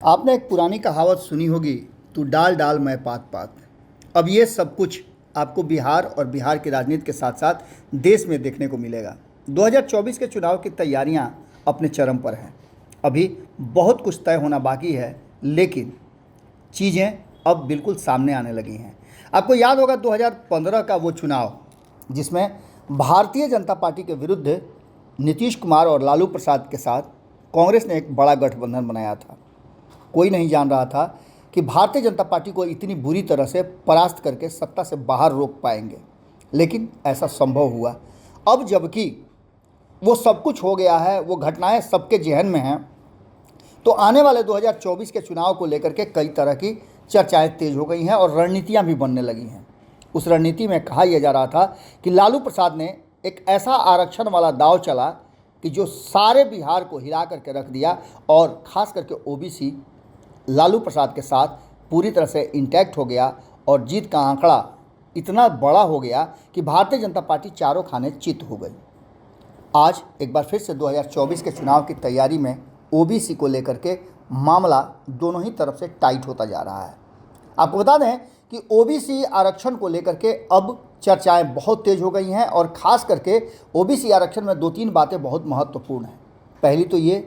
आपने एक पुरानी कहावत सुनी होगी, तू डाल डाल मैं पात पात। अब ये सब कुछ आपको बिहार और बिहार की राजनीति के साथ साथ देश में देखने को मिलेगा। 2024 के चुनाव की तैयारियां अपने चरम पर हैं। अभी बहुत कुछ तय होना बाकी है, लेकिन चीज़ें अब बिल्कुल सामने आने लगी हैं। आपको याद होगा 2015 का वो चुनाव जिसमें भारतीय जनता पार्टी के विरुद्ध नीतीश कुमार और लालू प्रसाद के साथ कांग्रेस ने एक बड़ा गठबंधन बनाया था। कोई नहीं जान रहा था कि भारतीय जनता पार्टी को इतनी बुरी तरह से परास्त करके सत्ता से बाहर रोक पाएंगे, लेकिन ऐसा संभव हुआ। अब जबकि वो सब कुछ हो गया है, वो घटनाएं सबके जहन में हैं, तो आने वाले 2024 के चुनाव को लेकर के कई तरह की चर्चाएं तेज हो गई हैं और रणनीतियां भी बनने लगी हैं। उस रणनीति में कहा यह जा रहा था कि लालू प्रसाद ने एक ऐसा आरक्षण वाला दांव चला कि जो सारे बिहार को हिला करके रख दिया और ख़ास करके ओबीसी लालू प्रसाद के साथ पूरी तरह से इंटैक्ट हो गया और जीत का आंकड़ा इतना बड़ा हो गया कि भारतीय जनता पार्टी चारों खाने चित हो गई। आज एक बार फिर से 2024 के चुनाव की तैयारी में ओबीसी को लेकर के मामला दोनों ही तरफ से टाइट होता जा रहा है। आपको बता दें कि ओबीसी आरक्षण को लेकर के अब चर्चाएं बहुत तेज हो गई हैं और ख़ास करके ओबीसी आरक्षण में दो तीन बातें बहुत महत्वपूर्ण हैं। पहली तो ये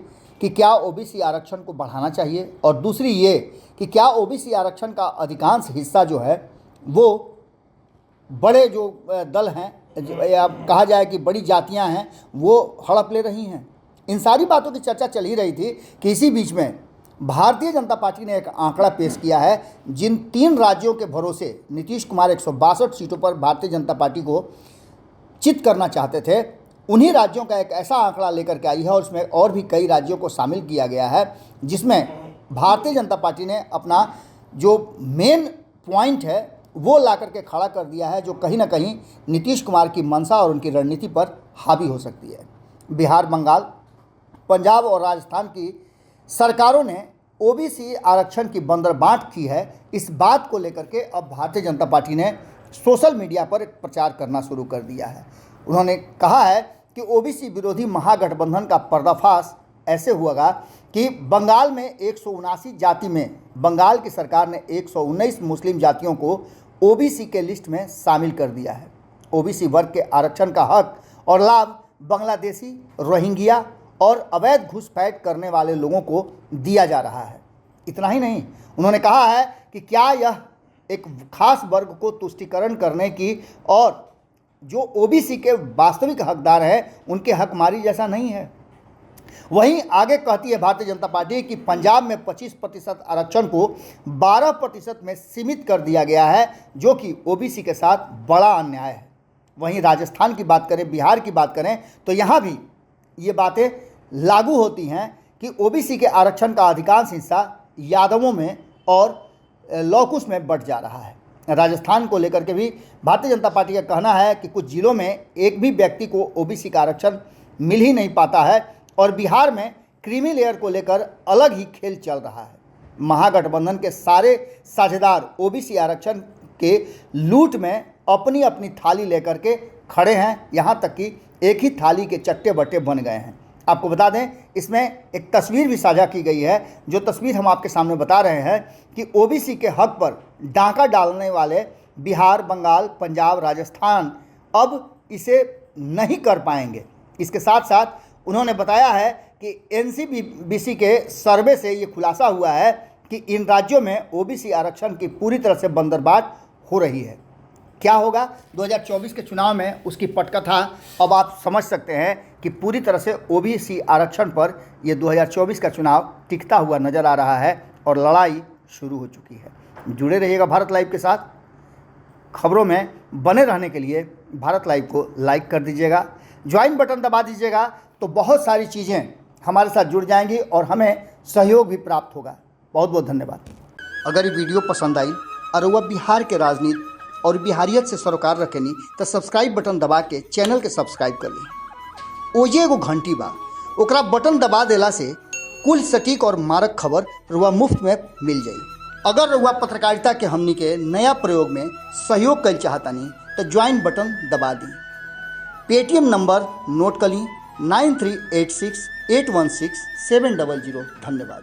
कि क्या ओबीसी आरक्षण को बढ़ाना चाहिए, और दूसरी ये कि क्या ओबीसी आरक्षण का अधिकांश हिस्सा जो है वो बड़े जो दल हैं या कहा जाए कि बड़ी जातियां हैं वो हड़प ले रही हैं। इन सारी बातों की चर्चा चल ही रही थी कि इसी बीच में भारतीय जनता पार्टी ने एक आंकड़ा पेश किया है। जिन 3 राज्यों के भरोसे नीतीश कुमार 162 सीटों पर भारतीय जनता पार्टी को चित करना चाहते थे, उन्हीं राज्यों का एक ऐसा आंकड़ा लेकर के आई है और उसमें और भी कई राज्यों को शामिल किया गया है, जिसमें भारतीय जनता पार्टी ने अपना जो मेन पॉइंट है वो ला करके खड़ा कर दिया है, जो कहीं ना कहीं नीतीश कुमार की मंशा और उनकी रणनीति पर हावी हो सकती है। बिहार, बंगाल, पंजाब और राजस्थान की सरकारों ने ओबीसी आरक्षण की बंदरबांट की है। इस बात को लेकर के अब भारतीय जनता पार्टी ने सोशल मीडिया पर एक प्रचार करना शुरू कर दिया है। उन्होंने कहा है कि ओबीसी विरोधी महागठबंधन का पर्दाफाश ऐसे हुआ कि बंगाल में 179 जाति में बंगाल की सरकार ने 119 मुस्लिम जातियों को ओबीसी के लिस्ट में शामिल कर दिया है। ओबीसी वर्ग के आरक्षण का हक और लाभ बांग्लादेशी, रोहिंग्या और अवैध घुसपैठ करने वाले लोगों को दिया जा रहा है। इतना ही नहीं, उन्होंने कहा है कि क्या यह एक खास वर्ग को तुष्टीकरण करने की और जो ओबीसी के वास्तविक हकदार हैं उनके हकमारी जैसा नहीं है। वहीं आगे कहती है भारतीय जनता पार्टी कि पंजाब में 25% आरक्षण को 12% में सीमित कर दिया गया है, जो कि ओबीसी के साथ बड़ा अन्याय है। वहीं राजस्थान की बात करें, बिहार की बात करें, तो यहाँ भी ये बातें लागू होती हैं कि ओबीसी के आरक्षण का अधिकांश हिस्सा यादवों में और लौकुश में बंट जा रहा है। राजस्थान को लेकर के भी भारतीय जनता पार्टी का कहना है कि कुछ जिलों में एक भी व्यक्ति को ओबीसी का आरक्षण मिल ही नहीं पाता है और बिहार में क्रीमी लेयर को लेकर अलग ही खेल चल रहा है। महागठबंधन के सारे साझेदार ओबीसी आरक्षण के लूट में अपनी अपनी थाली लेकर के खड़े हैं, यहाँ तक कि एक ही थाली के चट्टे बट्टे बन गए हैं। आपको बता दें, इसमें एक तस्वीर भी साझा की गई है, जो तस्वीर हम आपके सामने बता रहे हैं कि ओबीसी के हक पर डाका डालने वाले बिहार, बंगाल, पंजाब, राजस्थान अब इसे नहीं कर पाएंगे। इसके साथ साथ उन्होंने बताया है कि एनसीबीसी के सर्वे से ये खुलासा हुआ है कि इन राज्यों में ओबीसी आरक्षण की पूरी तरह से बंदरबाट हो रही है। क्या होगा 2024 के चुनाव में, उसकी पटकथा अब आप समझ सकते हैं कि पूरी तरह से ओबीसी आरक्षण पर यह 2024 का चुनाव टिकता हुआ नज़र आ रहा है और लड़ाई शुरू हो चुकी है। जुड़े रहिएगा भारत लाइव के साथ। खबरों में बने रहने के लिए भारत लाइव को लाइक कर दीजिएगा, ज्वाइन बटन दबा दीजिएगा, तो बहुत सारी चीज़ें हमारे साथ जुड़ जाएंगी और हमें सहयोग भी प्राप्त होगा। बहुत बहुत धन्यवाद। अगर ये वीडियो पसंद आई और वह बिहार के राजनीति और बिहारियत से सरोकार रखेनी तो सब्सक्राइब बटन दबा के चैनल के सब्सक्राइब कर ली। ओजे एगो घंटी बा, ओकरा बटन दबा देला से कुल सटीक और मारक खबर रुआ मुफ्त में मिल जाई। अगर रुआ पत्रकारिता के हमनी के नया प्रयोग में सहयोग कर चाहतानी तो ज्वाइन बटन दबा दी। पेटीएम नंबर नोट कर ली 9386816700। धन्यवाद।